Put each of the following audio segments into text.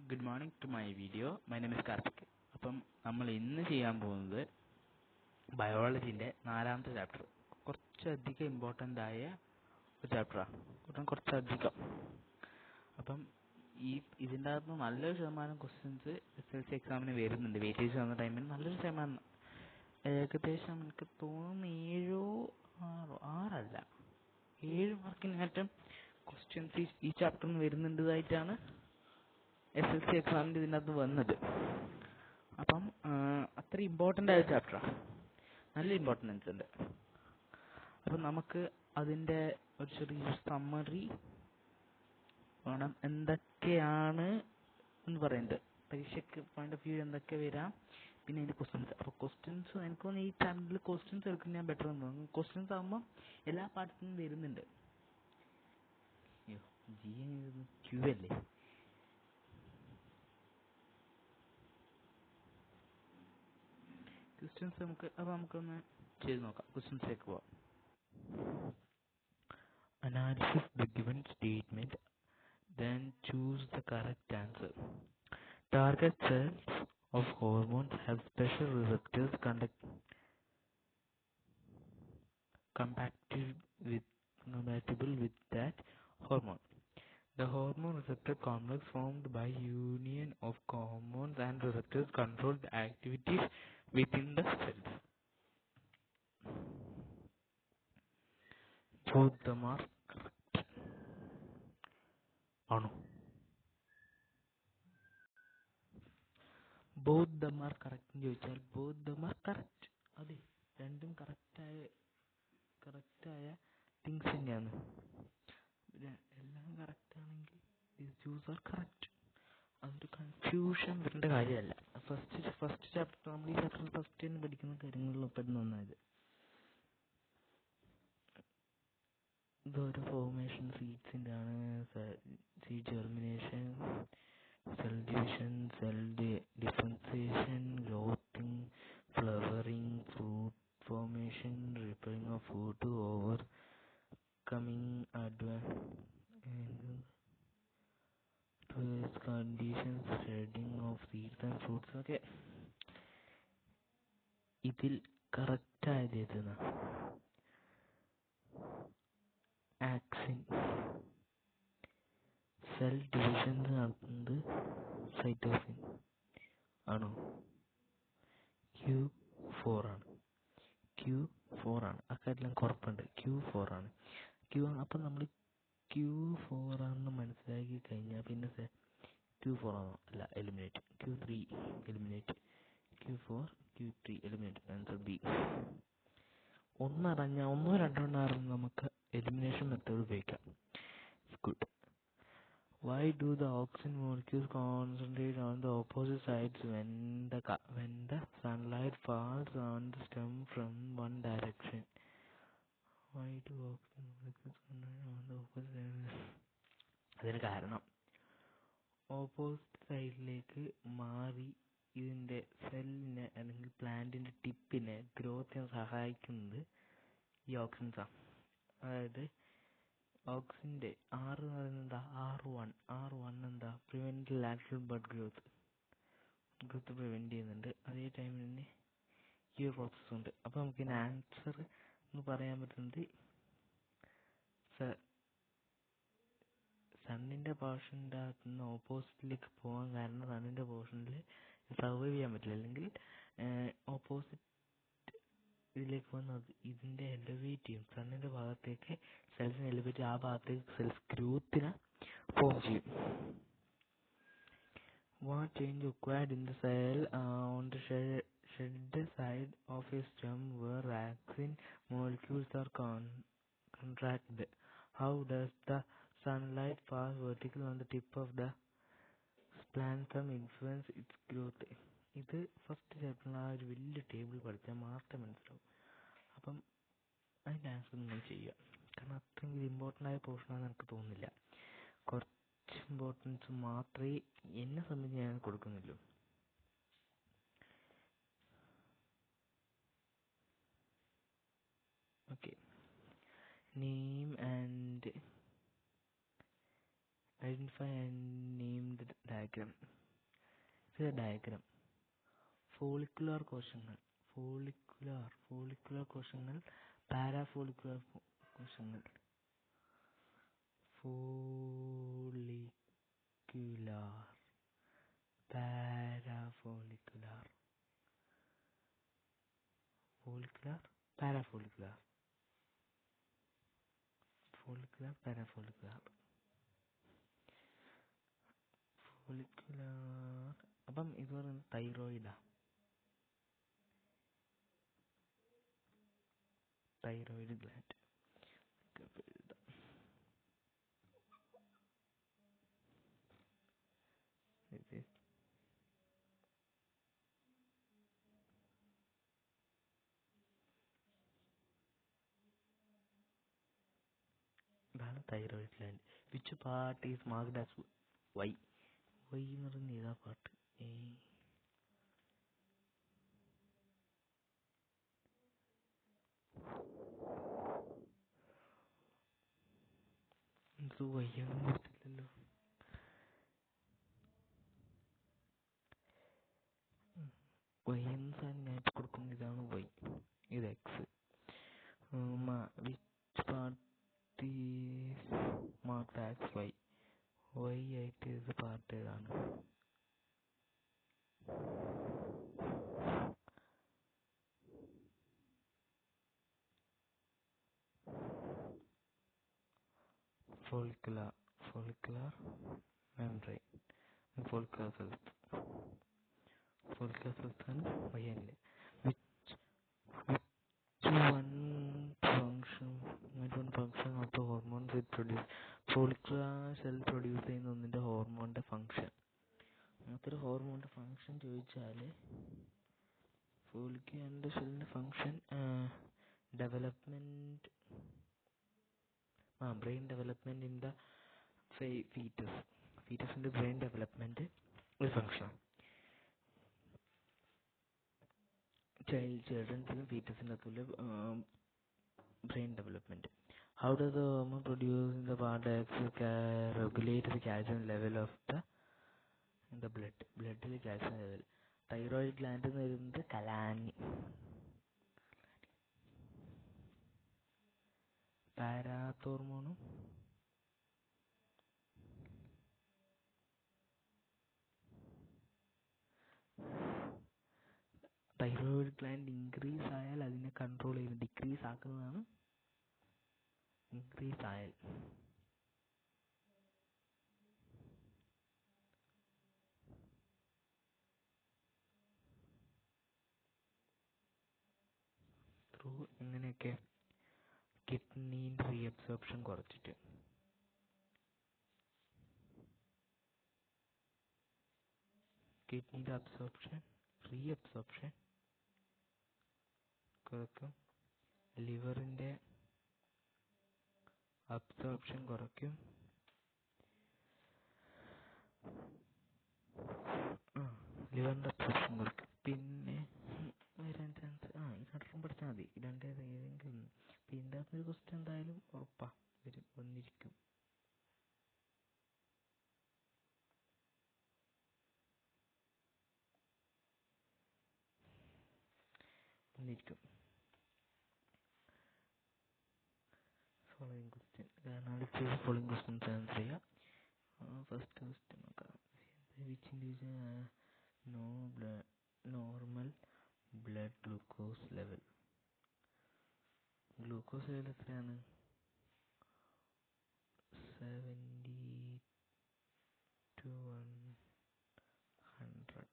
Good morning to my video. My name is Karthik. അപ്പം നമ്മൾ ഇന്ന് ചെയ്യാൻ പോകുന്നത് ബയോളജീൻ്റെ 4ാമത്തെ ചാപ്റ്റർ. കുറച്ചധികം ഇമ്പോർട്ടൻ്റ് ആയ ഒരു ചാപ്റ്ററാണ്, കുറച്ചധികം. അപ്പം ഇതിൻ്റെ അകത്ത് നല്ലൊരു ശതമാനം ക്വസ്റ്റ്യൻസ് SSLC എക്സാമിന് വരുന്നുണ്ട്. വെയിറ്റേജ് വന്ന ടൈമിൽ നല്ലൊരു ശതമാനം, ഏകദേശം എനിക്ക് തോന്നുന്നു 7 മാർക്കിനേറ്റം ക്വസ്റ്റ്യൻസ് ഈ ചാപ്റ്ററിൽ നിന്ന് വരുന്നുണ്ടതായിട്ടാണ് SSLC എക്സാമിൻ്റെ ഇതിനകത്ത് വന്നത്. അപ്പം അത്ര ഇമ്പോർട്ടൻ്റ് ആയ ചാപ്റ്ററാണ്, നല്ല ഇമ്പോർട്ടൻസ് ഉണ്ട്. അപ്പം നമുക്ക് അതിൻ്റെ ഒരു ചെറിയ സമ്മറി വേണം, എന്തൊക്കെയാണ് എന്ന് പറയുന്നത്, പരീക്ഷയ്ക്ക് പോയിന്റ് ഓഫ് വ്യൂ എന്തൊക്കെ വരാം, പിന്നെ അതിൻ്റെ ക്വസ്റ്റ്യൻസ്. അപ്പോൾ ക്വസ്റ്റ്യൻസ് എനിക്ക് തോന്നുന്നു ഈ ചാനലിൽ ക്വസ്റ്റ്യൻസ് എടുക്കുന്ന ബെറ്റർ എന്ന് തോന്നുന്നു. ക്വസ്റ്റ്യൻസ് ആകുമ്പോൾ എല്ലാ പാർട്ടിൽ നിന്നും വരുന്നുണ്ട്. ക്യൂ അല്ലേ? ക്വസ്റ്റ്യൻസ് നമുക്കൊന്ന് ചെയ്ത് നോക്കാം. ക്വസ്റ്റ്യൻസിലേക്ക് പോവാം. Analysis the given statement, then choose the correct answer. Target cells of hormones have special receptors compatible with that hormone. The hormone receptor complex formed by union of hormones and receptors control the activities within the cells. Both them are correct. ആണോ? Both them are correct എന്ന് ചോദിച്ചാൽ both them are correct. അതെ, രണ്ടും കറക്റ്റായ things തന്നെയാണ്. എല്ലാം correct ആണെങ്കിൽ choose are correct. അതൊരു confusion വരേണ്ട കാര്യമല്ല. ഫസ്റ്റ് ചാപ്റ്റർ, നമ്മൾ ഈ ചാപ്റ്ററിൽ ഫസ്റ്റ് തന്നെ പഠിക്കുന്ന കാര്യങ്ങളിൽ പെടുന്ന ഒന്നായത്. ഇതൊരു ഫോർമേഷൻ സീഡ്സിൻ്റെ ആണ്. Seed germination, cell division, cell differentiation, growing, flowering, fruit formation, repairing of food, overcoming adverse conditions, spreading of seeds and fruits. ഒക്കെ ഇതിൽ കറക്റ്റായത് ഏതെന്നാ? ആക്സിൻ. സെൽ ഡിവിഷൻസ് നടത്തുന്നത് സൈറ്റോസിൻ ആണോ? Q4 ആണ്. അക്കാര്യത്തിലും കുറപ്പുണ്ട്. Q4 ആണ്. അപ്പം നമ്മൾ Q4 ആണെന്ന് മനസ്സിലാക്കി കഴിഞ്ഞാൽ പിന്നെ Q4 ആണോ? അല്ല, eliminate. Q3 eliminate. Q4 Q3 eliminate. Answer B. ഒന്നോ രണ്ടോ അറിഞ്ഞ് നമുക്ക് എലിമിനേഷൻ മെത്തേഡ് ഉപയോഗിക്കാം. Good. Why do the oxygen molecules concentrate on the opposite sides when the sunlight falls on the stem from one direction? Why do oxygen molecules concentrate on the opposite sides? അതിന് കാരണം opposite സൈഡിലേക്ക് മാറി ഇതിൻ്റെ സെല്ലിനെ അല്ലെങ്കിൽ പ്ലാന്റിൻ്റെ ടിപ്പിനെ ഗ്രോത്തിനെ സഹായിക്കുന്നത് ഈ ഓക്സിജൻസാണ്. അതായത് ഓക്സിജൻ്റെ R എന്ന് പറയുന്നത് എന്താ? R1 എന്താ? Prevent lateral bud growth prevent ചെയ്യുന്നുണ്ട്. അതേ ടൈമിൽ തന്നെ ഈ ഒരു പ്രോസസ്സ് ഉണ്ട്. അപ്പോൾ നമുക്ക് ഇതിന് ആൻസർ എന്ന് പറയാൻ പറ്റുന്നത് സണ്ണിൻ്റെ പോർഷൻ്റെ അകത്ത് നിന്ന് ഓപ്പോസിറ്റിലേക്ക് പോകാൻ കാരണം സണ്ണിൻ്റെ പോർഷനിൽ സർവൈവ് ചെയ്യാൻ പറ്റില്ല, അല്ലെങ്കിൽ ഓപ്പോസിറ്റ് ഇതിലേക്ക് വന്നത് ഇതിൻ്റെ എലിവേറ്റ് ചെയ്യും. സണ്ണിൻ്റെ ഭാഗത്തേക്ക് സെൽസിനെ എലിവേറ്റ് ചെയ്യും. ആ ഭാഗത്തേക്ക് സെൽസ് ഗ്രോത്തിനെ ഫോം ചെയ്യും. What change occurred in the cell on the shed side of a stem where axin molecules are contracted? How does the sunlight pass vertically on the tip of the splantum influence its growth? ഇത് first ചാപ്റ്ററിൽ ആ ഒരു വലിയ table പഠിച്ചാൽ മാത്രമേ മനസ്സിലാവും. അപ്പം അതിൻ്റെ ആൻസർ നിങ്ങൾ ചെയ്യുക. കാരണം അത്രയും ഇമ്പോർട്ടൻ്റ് ആയ പോർഷനാണെന്ന് എനിക്ക് തോന്നുന്നില്ല. കുറച്ച് ഇമ്പോർട്ടൻസ് മാത്രമേ എന്നെ സംബന്ധിച്ച് ഞാൻ കൊടുക്കുന്നുള്ളൂ. Okay, name and identify and name the diagram. A diagram. Follicular കോശങ്ങൾ, ഫോളിക്കുലാർ കോശങ്ങൾ, പാരാഫോളിക്കുലാർ കോശങ്ങൾ, follicular, parafollicular, follicular, parafollicular, follicular, parafollicular, follicular. അപ്പം ഇത് പറയുന്നത് തൈറോയിഡാ. Thyroid gland. ഇതാണ് thyroid gland. Which part is marked as Y? Y എന്ന് പറയുന്നത് ഏതാ പാർട്ട്? ഇത് വയ്യൊന്നും കൊടുത്തില്ലല്ലോ. വൈ എന്ന സാധനം ഞാൻ ഇപ്പോൾ കൊടുക്കുന്ന ഇതാണ് വൈ, ഇത് X. Which part is marked as Y? Y ആയിട്ട് ഇത് പാർട്ട് ഏതാണ്? Follicular membrane, follicular cells. Follicular cells ആണ് വയ്യല്ലേ. Which one function of the hormones it produce? Follicular cell produce ചെയ്യുന്ന ഒന്നിൻ്റെ ഹോർമോണിൻ്റെ ഫങ്ഷൻ. അങ്ങനത്തെ ഒരു ഹോർമോണിൻ്റെ ഫങ്ഷൻ ചോദിച്ചാൽ ഫോളിക്കുലാർ സെല്ലിൻ്റെ function development, brain development in the ഫീറ്റസിൻ്റെ ബ്രെയിൻ ഡെവലപ്മെൻറ്റ് ഒരു ഫങ്ഷൻ. ചിൽഡ്രൻസിനും ഫീറ്റസിൻ്റെ അകത്തുള്ള brain development. How does the hormone produced in the part regulate the calcium level of the blood? Blood calcium level. Thyroid gland എന്ന് പറയുന്നത് Kalani. പാരാത്തോർമോണും thyroid gland increase ആയാൽ അതിനെ control ചെയ്ത് ഡിക്രീസ് ആക്കുന്നതാണ് ഇൻക്രീസ് ആയാൽ. ത്രൂ എങ്ങനെയൊക്കെ? കിഡ്നീൻ്റെ റീഅബ്സോർപ്ഷൻ കുറച്ചിട്ട്, കിഡ്നീൻ്റെ റീഅബ്സോർപ്ഷൻ കുറയ്ക്കും, ലിവറിൻ്റെ absorption കുറയ്ക്കും, ലിവറിൻ്റെ അബ്സോർപ്ഷൻ കുറയ്ക്കും. പിന്നെ ഇത് രണ്ടും പഠിച്ചാൽ മതി. ഏതെങ്കിലും. പിന്നെ ഒരു ക്വസ്റ്റ്യൻ എന്തായാലും ഉറപ്പാ വന്നിരിക്കും. Following question, following questions answer ചെയ്യുക. ഫസ്റ്റ് ക്വസ്റ്റ്യൻ നോക്കാം. Which individual normal blood glucose level? Glucose level എത്രയാണ്? 70 to 100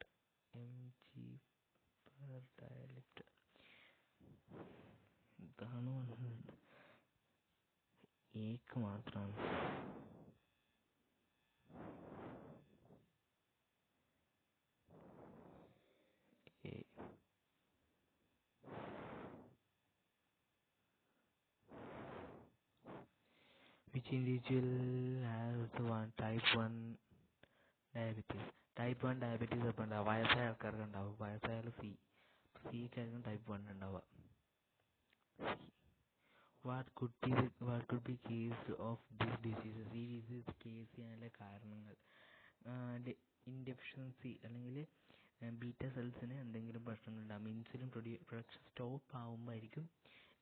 mg/dL. ഇതാണ് ഏക്ക് മാത്രമാണ്. Which individual has type 1 diabetes? Type 1 diabetes അപ്പോൾ ഉണ്ടാവുക വയസ്സായ ആൾക്കാർക്ക് ഉണ്ടാവും. വയസ്സായാൽ സിക്കായിരിക്കും ടൈപ്പ് 1 ഉണ്ടാവുക. What could be cause of this disease? ഈ ഡിസീസ് കേസ് ചെയ്യാനുള്ള കാരണങ്ങൾ. ഇൻഡെഫിഷ്യൻസി അല്ലെങ്കിൽ ബീറ്റ സെൽസിന് എന്തെങ്കിലും പ്രശ്നങ്ങളുണ്ടാകും. ഇൻസുലിൻ പ്രൊഡക്ഷൻ സ്റ്റോപ്പ് ആകുമ്പോഴായിരിക്കും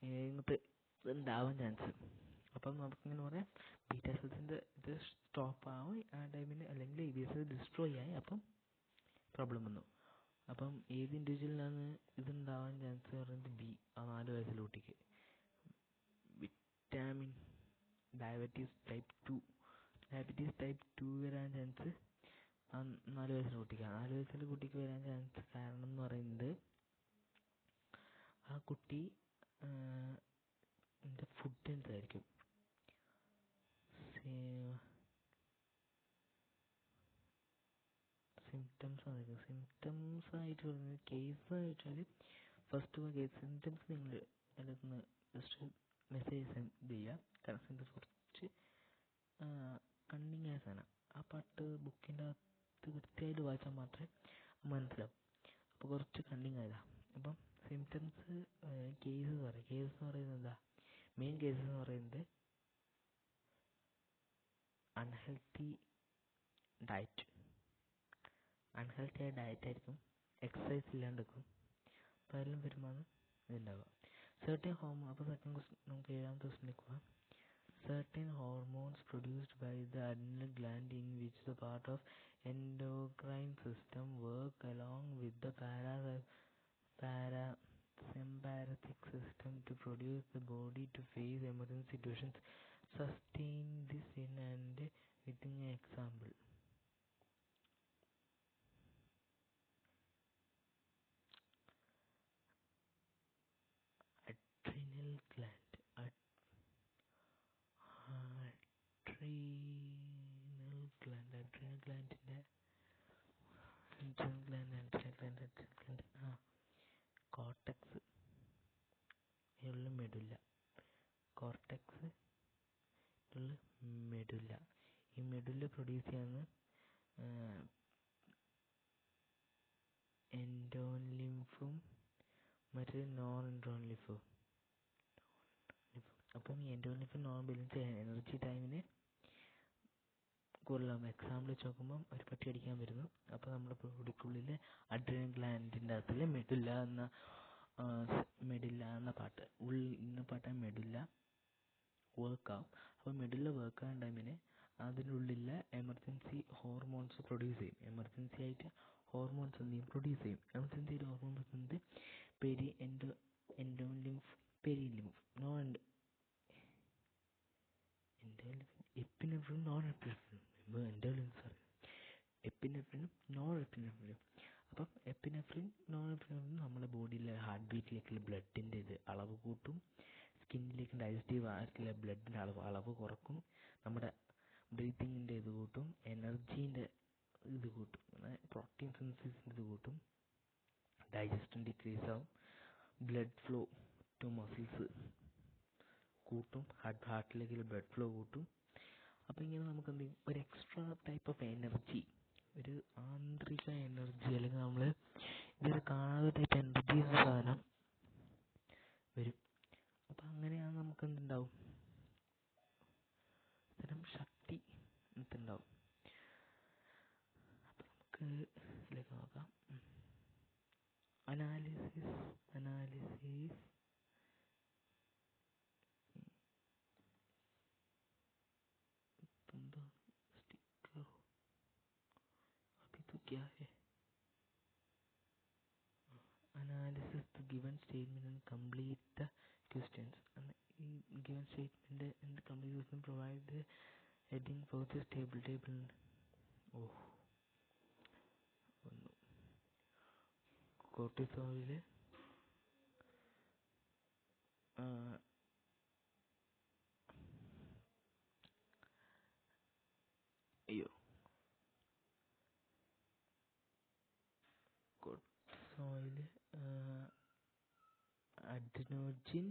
ഇങ്ങനത്തെ ഉണ്ടാവാൻ ചാൻസ്. അപ്പം നമുക്കിങ്ങനെ പറയാം ബീറ്റ സെൽസിൻ്റെ ഇത് സ്റ്റോപ്പ് ആവും ആ ടൈമിന്, അല്ലെങ്കിൽ ഈ ബി സെൽ ഡിസ്ട്രോയ് ആയി, അപ്പം പ്രോബ്ലം വന്നു. അപ്പം ഏത് ഇൻഡിവിജ്വലിനാണ് ഇതുണ്ടാവാൻ ചാൻസ് പറയുന്നത്? ബി, ആ 4 വയസ്സിലെ കുട്ടിക്ക്. വിറ്റാമിൻ ഡയബറ്റീസ് ടൈപ്പ് 2 വരാൻ ചാൻസ് ആ 4 വയസ്സിലെ കുട്ടിക്കാണ്. 4 വയസ്സിലെ കുട്ടിക്ക് വരാൻ ചാൻസ് കാരണം എന്ന് പറയുന്നത് ആ കുട്ടി ഫുഡ് എന്തായിരിക്കും സിംറ്റംസ് ആയിട്ട് പറയുന്നത്. കേസ് ആയിട്ടാൽ ഫസ്റ്റ് കേസ് സിംറ്റംസ് നിങ്ങൾ അതിനകത്ത് ജസ്റ്റ് മെസ്സേജ് സെൻഡ് ചെയ്യുക. കാരണം സിംറ്റംസ് കുറച്ച് കണ്ണിങ് ആയ സാധനം. ആ പാട്ട് ബുക്കിൻ്റെ അകത്ത് കൃത്യമായിട്ട് വായിച്ചാൽ മാത്രമേ മനസ്സിലാവും. അപ്പോൾ കുറച്ച് കണ്ണിങ് ആയതാണ്. അപ്പം സിംറ്റംസ് കേസസ് പറയും. കേസ് എന്ന് പറയുന്നത് എന്താ? മെയിൻ കേസസ് എന്ന് പറയുന്നത് അൺഹെൽത്തി ഡയറ്റ്. അൺഹെൽത്തി ആയ ഡയറ്റായിരിക്കും, എക്സസൈസ് ഇല്ലാണ്ടിരിക്കും. അപ്പോൾ അതെല്ലാം വരുമ്പോൾ ഇതുണ്ടാവുക. Certain hormone. അപ്പോൾ സെക്കൻഡ് ക്വസ്റ്റ്യൻ നമുക്ക് 7ാമത്തെ ക്വസ്റ്റ്യനിലേക്ക് പോകാം. Certain hormones produced by the adrenal gland, in which the part of endocrine system work along with the parasympathetic system to produce the body to face emergency situations. Sustain this in and within an example. Adrenal gland. Cortex, medulla. Cortex, medulla. ഈ medulla produce ചെയ്യുന്ന എൻഡോൺ ലിംഫും മറ്റേ non എൻഡോൺ ലിംഫും. അപ്പം ഈ എൻഡോൺ lymph non balance energy ടൈമിന് കൂടുതലാകും. Example വെച്ച് നോക്കുമ്പം ഒരു പട്ടി അടിക്കാൻ വരുന്നു. അപ്പോൾ നമ്മുടെ ബോഡിക്കുള്ളിൽ അഡ്രിനൽ ഗ്ലാൻഡിൻ്റെ അകത്തിൽ മെഡുല്ല എന്ന പാട്ട് ഇന്ന പാട്ട് മെഡുല്ല വർക്കാവും. അപ്പോൾ മെഡുല്ല വർക്കാകുന്ന ടൈമിന് അതിനുള്ളിലെ എമർജൻസി ഹോർമോൺസ് പ്രൊഡ്യൂസ് ചെയ്യും. എമർജൻസി ആയിട്ട് ഹോർമോൺസ് എന്ത് ചെയ്യും? പ്രൊഡ്യൂസ് ചെയ്യും. എമർജൻസി ആയിട്ട് ഹോർമോൺസ് എന്ത്? എൻഡോൺ ലിംഫ്, പെരി ലിംഫ്, എപ്പിനെഫ്രിനും നോൺ എപ്പിനെഫ്രിനും നോൺ എപ്പിനെഫ്രിനും. അപ്പം എപ്പിനെഫ്രിൻ നോൺ എപ്പിനെഫ്രിൻ നമ്മുടെ ബോഡിയിലെ ഹാർട്ട് ബീറ്റിലേക്കുള്ള ബ്ലഡിൻ്റെ അളവ് കൂട്ടും. സ്കിന്നിലേക്ക് ഡൈജസ്റ്റീവ് ആയിട്ടുള്ള ബ്ലഡിൻ്റെ അളവ് കുറക്കും. നമ്മുടെ ബ്രീത്തിങ്ങിൻ്റെ കൂട്ടും. എനർജീൻ്റെ കൂട്ടും. പ്രോട്ടീൻ സിന്തസിസിൻ്റെ കൂട്ടും. ഡൈജഷൻ ഡിക്രീസ് ആവും. ബ്ലഡ് ഫ്ലോ ടു മസിൽസ് കൂട്ടും. ഹാർട്ടിലേക്ക് ബ്ലഡ് ഫ്ലോ കൂട്ടും. അപ്പോൾ ഇങ്ങനെ നമുക്ക് എന്ത് ചെയ്യും? ഒരു എക്സ്ട്രാ ടൈപ്പ് ഓഫ് എനർജി, ഒരു ആന്തരിക എനർജി, അല്ലെങ്കിൽ നമ്മൾ ഇതൊരു കാണാത്ത ടൈപ്പ് എനർജി എന്ന സാധനം വരും. അപ്പം അങ്ങനെയാണ് നമുക്ക് എന്തുണ്ടാവും? ഇത്തരം ശക്തി ഉണ്ടാവും. അപ്പം നമുക്ക് ഇതിലേക്ക് നോക്കാം. അനാലിസിസ് स्टिकर अभी तो क्या है? Analysis the given statement and complete the questions. And given statement and the complete question provide the heading for this table. Cortisol cortisol, adrenogen,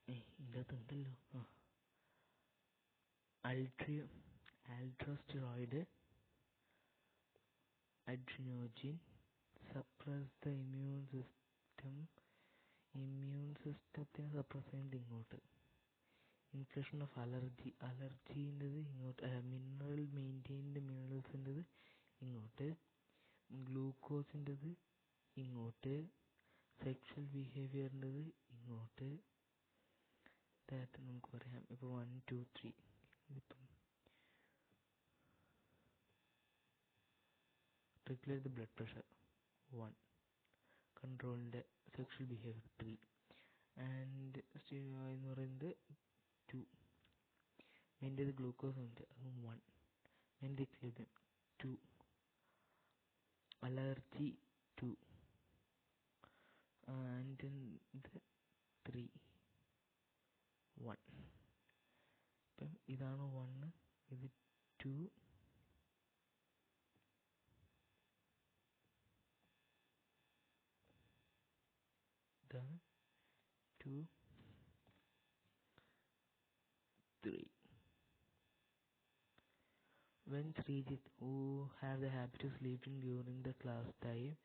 ഇതിനകത്തുണ്ടല്ലോ aldosteroid, adrenogen, suppress the immune system immune സിസ്റ്റത്തിനെ suppress ചെയ്യുന്നത് ഇങ്ങോട്ട്. ഇൻഫ്ലഷൻ of അലർജീൻ്റെത് ഇങ്ങോട്ട്. Mineral maintained മിനറൽസിൻ്റെത് ഇങ്ങോട്ട്. ഗ്ലൂക്കോസിൻ്റെത് ഇങ്ങോട്ട്. Sexual ബിഹേവിയറിൻ്റെത് ഇങ്ങോട്ട്. Data നമുക്ക് പറയാം. ഇപ്പോൾ 1 2 3 ഇതിപ്പം റെഗുലേറ്റ് ദ ബ്ലഡ് പ്രഷർ 1, കൺട്രോളിൻ്റെ സെക്ഷൽ ബിഹേവിയർ 3, ആൻഡ് എന്ന് പറയുന്നത് 2. മെയിൻ്റെ ഗ്ലൂക്കോസ് ഉണ്ട്, അതും 1. മെയിൻ്റെ എക്ലിബ്രിയം 2. അലർജി 2, ആൻഡ് ഇത് 3 1. ഇപ്പം ഇതാണ് 1, ഇത് 2, ഇതാണ് 2 3. When Srijit, who had the habit of sleeping during the class time,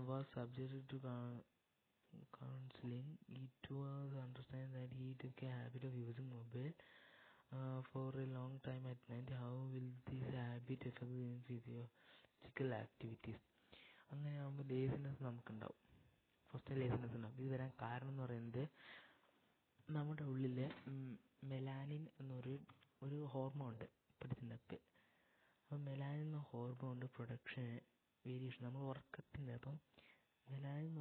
was subjected to counseling, it was understood that he took a habit of using mobile for a long time at night. How will this habit affect in physical activities? അങ്ങനെ ആകുമ്പോൾ laziness നമുക്കുണ്ടാവും. First laziness ഉണ്ടാവും. ഇത് വരാൻ കാരണം എന്ന് പറയുന്നത് നമ്മുടെ ഉള്ളിൽ മെലാനിൻ എന്നൊരു ഹോർമോൺ ഉണ്ട് പഠിച്ചിട്ടുണ്ടപ്പോൾ. അപ്പം മെലാനിൻ എന്ന ഹോർമോണിൻ്റെ പ്രൊഡക്ഷൻ വേരിയേഷൻ നമ്മൾ ഉറക്കത്തിൻ്റെ അപ്പം മെലാനിൻ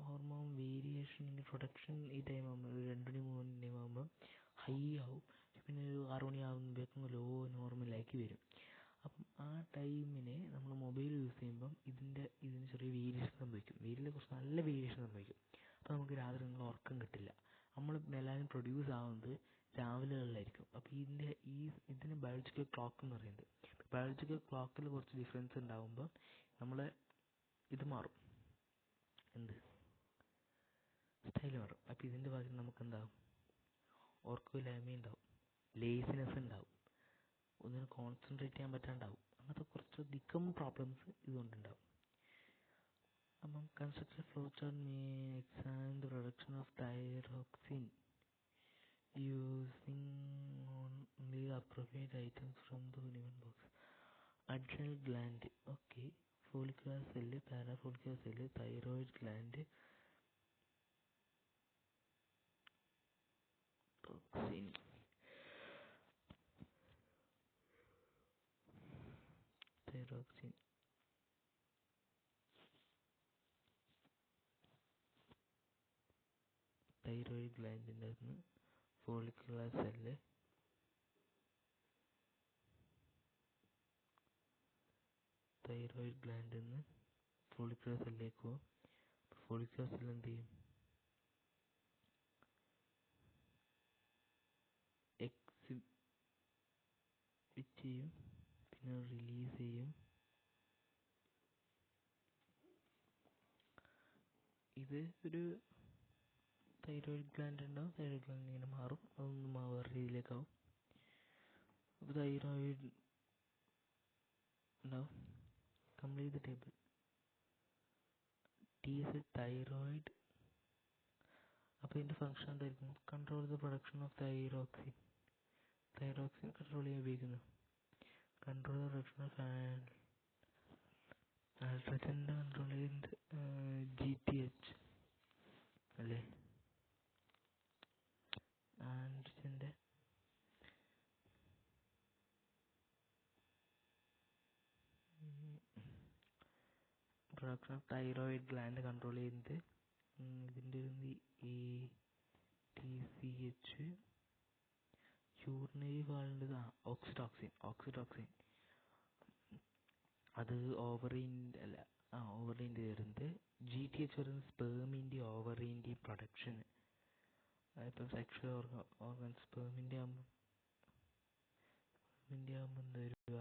ഹോർമോൺ വേരിയേഷൻ്റെ പ്രൊഡക്ഷൻ ഈ ടൈം ആകുമ്പോൾ ഒരു 2 മണി 3 മണി ടൈം ആകുമ്പോൾ ഹൈ ആവും. പിന്നെ ഒരു 6 മണി ആകുമ്പോഴേക്കും ലോ നോർമലാക്കി വരും. അപ്പം ആ ടൈമിനെ നമ്മൾ മൊബൈൽ യൂസ് ചെയ്യുമ്പം ഇതിന് ചെറിയ വേരിയേഷൻ സംഭവിക്കും. കുറച്ച് നല്ല വേരിയേഷൻ സംഭവിക്കും. അപ്പോൾ നമുക്ക് രാത്രി നിങ്ങൾ ഉറക്കം കിട്ടില്ല. നമ്മൾ മെലാനിൻ പ്രൊഡ്യൂസ് ആവുന്നത് രാവിലെകളിലായിരിക്കും. അപ്പോൾ ഇതിന് ബയോളജിക്കൽ ക്ലോക്ക് എന്ന് പറയുന്നത്. ബയോളജിക്കൽ ക്ലോക്കിൽ കുറച്ച് ഡിഫറൻസ് ഉണ്ടാകുമ്പോൾ നമ്മൾ ഇത് മാറും, സ്റ്റൈൽ മാറും. അപ്പോൾ ഇതിൻ്റെ ഭാഗത്ത് നമുക്ക് എന്താകും, ഉറക്കമില്ലായ്മ ഉണ്ടാവും, ലേസിനെസ് ഉണ്ടാവും, ഒന്നിനും കോൺസെൻട്രേറ്റ് ചെയ്യാൻ പറ്റാണ്ടാവും. അങ്ങനത്തെ കുറച്ചധികം പ്രോബ്ലംസ് ഇതുകൊണ്ടുണ്ടാവും. അപ്പം constructed flow chart may examine the production of thyroxine using only the appropriate items from the given box. Adrenal gland, okay, follicular cell, parafollicular cell, thyroid gland, toxin, thyroxine, thyroid gland in the follicular cell, thyroid ഗ്ലാൻഡിൽ നിന്ന് follicular സെല്ലിലേക്ക് പോകും. Follicular cell എന്ത് ചെയ്യും, exhibit ചെയ്യും, പിന്നെ release ചെയ്യും. ഇത് ഒരു തൈറോയിഡ് ഗ്ലാൻഡ് ഉണ്ടാവും. തൈറോയിഡ് ഗ്ലാൻഡ് ഇങ്ങനെ മാറും, അതൊന്നും വേറെ രീതിയിലേക്കാവും. അപ്പോൾ തൈറോയിഡ് ഉണ്ടാവും. Complete the table. T is thyroid. അപ്പോൾ ഇതിൻ്റെ ഫംഗ്ഷൻ എന്തായിരിക്കും, control the production of thyroxine. Thyroxine control ചെയ്യാൻ ഉപയോഗിക്കുന്നു. കൺട്രോൾ ദ പ്രൊഡക്ഷൻ ഓഫ് ആൽട്രജൻ്റെ കൺട്രോൾ ചെയ്യുന്നത് GTH അല്ലേ, ആൻഡ്രജൻ്റെ production of thyroid gland control ചെയ്യുന്നത് ഇതിൻ്റെ TCH. യൂറിനറി വാളിൻ്റെ ഓക്സിറ്റോക്സിൻ അത് ഓവറിൻ്റെ വരുന്നത്. GTH വരുന്നത് സ്പേമിൻ്റെ ഓവറിൻ്റെ പ്രൊഡക്ഷന്. ഇപ്പം സെക്ഷൽ ഓർഗൻ സ്പേമിൻ്റെ ആകുമ്പോൾ എന്താ വരിക,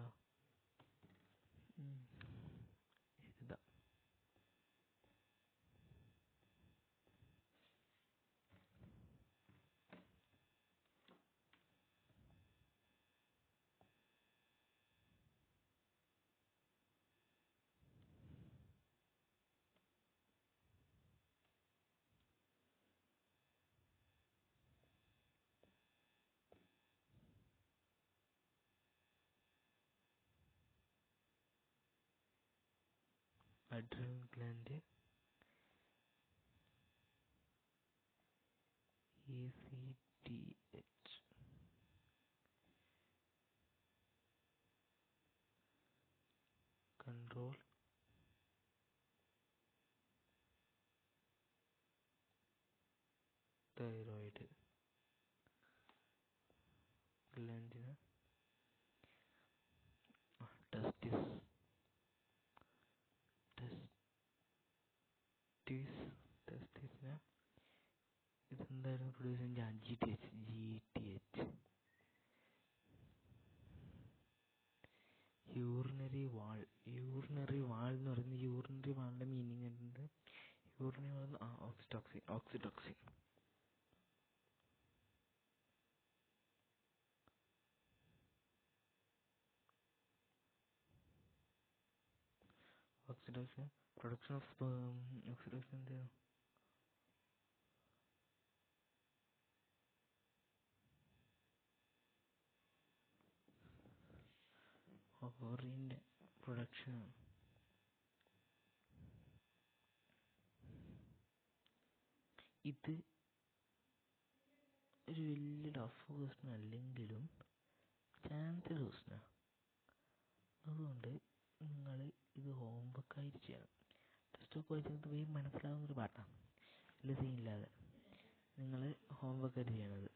ഇതാ adrenal gland, ACTH, control thyroid gland, testis, testis ഇതെന്തായിരുന്നു പ്രൊഡ്യൂസ് ചെയ്യാൻ? GTH. യൂറിനറി വാൾ എന്ന് പറയുന്നത്, യൂറിനറി വാളിന്റെ മീനിങ് എന്ത്? Urinary wall oxytocin. Production of sperm. Oxytocin എന്താണ്? ഓവറിന്റെ പ്രൊഡക്ഷൻ. ഇത് ഒരു വലിയ ടഫ് ക്വസ്റ്റ്യൻ അല്ലെങ്കിലും ചാൻസ് ക്വസ്റ്റ്യനാണ്. അതുകൊണ്ട് നിങ്ങൾ ഇത് ഹോംവർക്കായിട്ട് ചെയ്യണം. ടെക്സ്റ്റ് ബുക്ക് വായിച്ചത് വേഗം മനസ്സിലാവുന്നൊരു പാട്ടാണ്, വലിയ സീനില്ലാതെ. നിങ്ങൾ ഹോംവർക്കായിട്ട് ചെയ്യണത്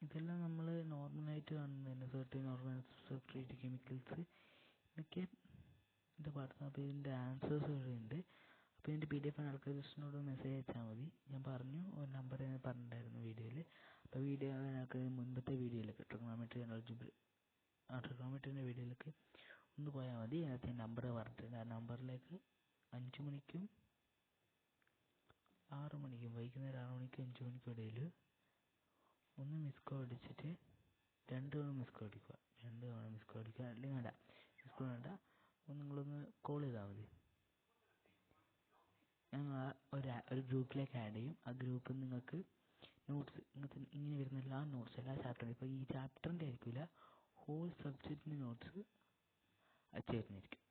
ഇതെല്ലാം നമ്മൾ നോർമലായിട്ട് കാണുന്നതന്നെ. സെർട്ടൈൻ ഓർഗാനിസത്തിലേക്ക് കെമിക്കൽസ്, ഇതൊക്കെ ഇതിൻ്റെ പാഠം. അപ്പോൾ ഇതിൻ്റെ ആൻസേഴ്സ് ഉണ്ട്. അപ്പോൾ ഇതിൻ്റെ PDF ആൾക്കാരിനോട് മെസ്സേജ് അയച്ചാൽ മതി. ഞാൻ പറഞ്ഞു ഒരു നമ്പർ ഞാൻ പറഞ്ഞിട്ടുണ്ടായിരുന്നു വീഡിയോയിൽ. അപ്പോൾ ഞങ്ങൾക്ക് മുൻപത്തെ വീഡിയോയിലൊക്കെ ട്രിഗണോമെട്രിൻ്റെ വീഡിയോയിലൊക്കെ ഒന്ന് പോയാൽ മതി. അതിനകത്ത് ഞാൻ നമ്പർ പറഞ്ഞിട്ടുണ്ട്. ആ നമ്പറിലേക്ക് 5 മണിക്കും 6 മണിക്കും, വൈകുന്നേരം 6 മണിക്കും 5 മണിക്കും ഇടയിൽ ഒന്ന് മിസ് കോൾ അടിച്ചിട്ട് 2 തവണ മിസ് കോൾ അടിക്കുക. അല്ലെങ്കിൽ വേണ്ട, മിസ് കോൾ വേണ്ട, നിങ്ങളൊന്ന് കോൾ ചെയ്താൽ മതി. ഞങ്ങൾ ഒരു ഗ്രൂപ്പിലേക്ക് ആഡ് ചെയ്യും. ആ ഗ്രൂപ്പിൽ നിങ്ങൾക്ക് നോട്ട്സ്, ഇങ്ങനെ വരുന്ന എല്ലാ നോട്ട്സ്, എല്ലാ ചാപ്റ്ററിനും, ഇപ്പോൾ ഈ ചാപ്റ്ററിൻ്റെ ആയിരിക്കില്ല, ഹോൾ സബ്ജക്റ്റിൻ്റെ നോട്ട്സ് ചേർന്നിരിക്കും.